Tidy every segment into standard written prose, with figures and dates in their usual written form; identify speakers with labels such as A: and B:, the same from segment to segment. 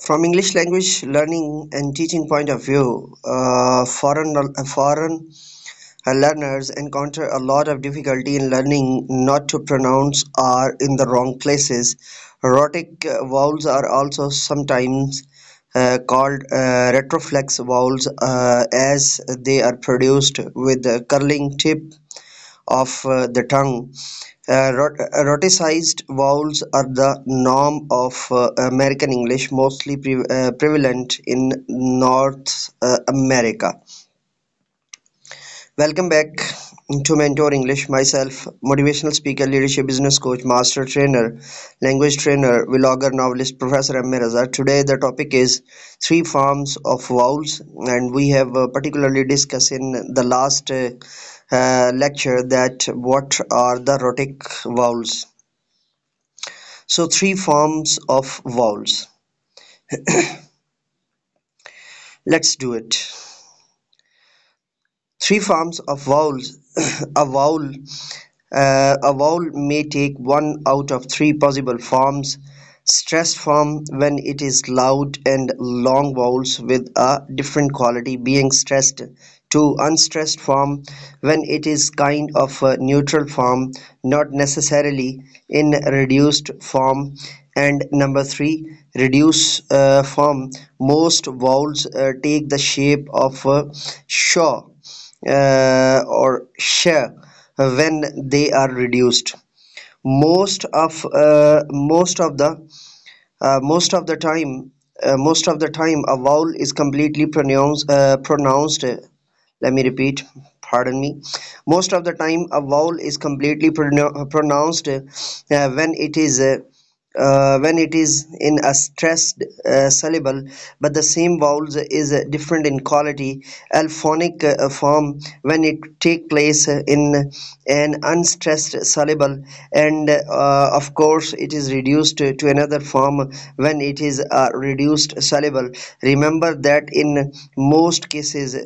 A: From English language learning and teaching point of view, foreign learners encounter a lot of difficulty in learning not to pronounce R in the wrong places. Rhotic vowels are also sometimes called retroflex vowels as they are produced with the curling tip of the tongue. Rhoticized vowels are the norm of American English, mostly prevalent in North America. Welcome back to Mentor English. Myself, motivational speaker, leadership business coach, master trainer, language trainer, vlogger, novelist, Professor M. Raza. Today, the topic is three forms of vowels, and we have particularly discussed in the last lecture that what are the rhotic vowels. So, three forms of vowels. Let's do it. Three forms of vowels. A vowel may take one out of three possible forms: stressed form when it is loud and long vowels with a different quality being stressed; two, unstressed form when it is kind of a neutral form, not necessarily in reduced form; and number three, reduced form. Most vowels take the shape of a shaw or sh when they are reduced. Most of the time a vowel is completely pronounced. Let me repeat, pardon me. Most of the time a vowel is completely pronounced when it is in a stressed syllable, but the same vowels is different in quality. Alphonic form when it take place in an unstressed syllable, and of course it is reduced to another form when it is a reduced syllable. Remember that in most cases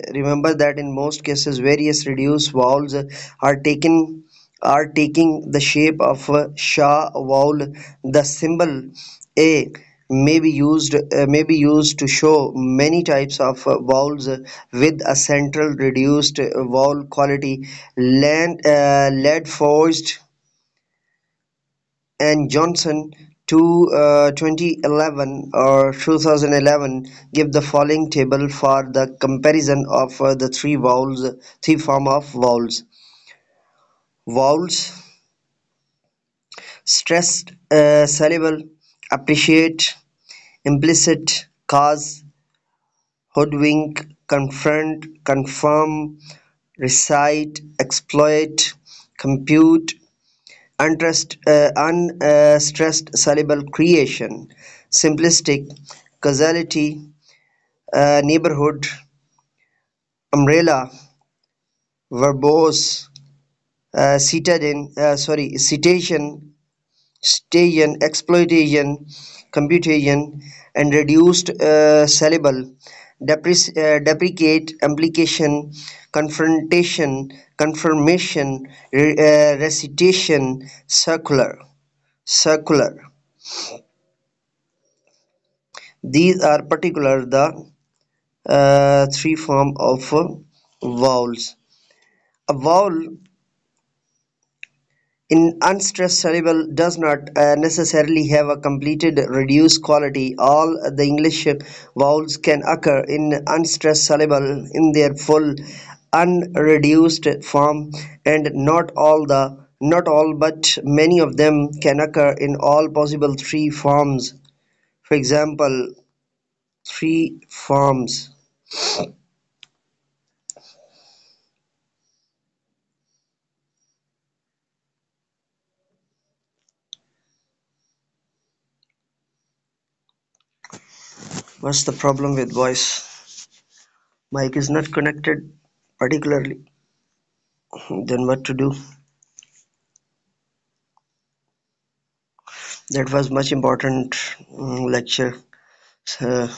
A: various reduced vowels are taking the shape of a sha vowel. The symbol a may be used to show many types of vowels with a central reduced vowel quality. Ledforged and Johnson to 2011 or 2011 give the following table for the comparison of the three form of vowels: stressed syllable, appreciate, implicit, cause, hoodwink, confront, confirm, recite, exploit, compute, unstressed syllable, creation, simplistic, causality, neighborhood, umbrella, verbose, citation, station, exploitation, computation, and reduced syllable, deprecate, implication, confrontation, confirmation, recitation, circular. These are particular the three form of vowels. A vowel in unstressed syllable does not necessarily have a completed reduced quality. All the English vowels can occur in unstressed syllable in their full unreduced form, and not all but many of them can occur in all possible three forms. For example, three forms. What's the problem with voice? Mic is not connected particularly. Then what to do? That was much important lecture. So,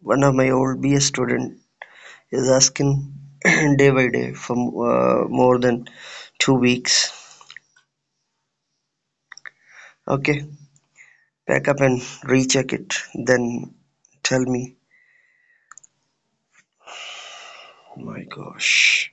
A: one of my old BS student is asking day by day for more than 2 weeks. Okay, pack up and recheck it. Then Tell me. Oh my gosh.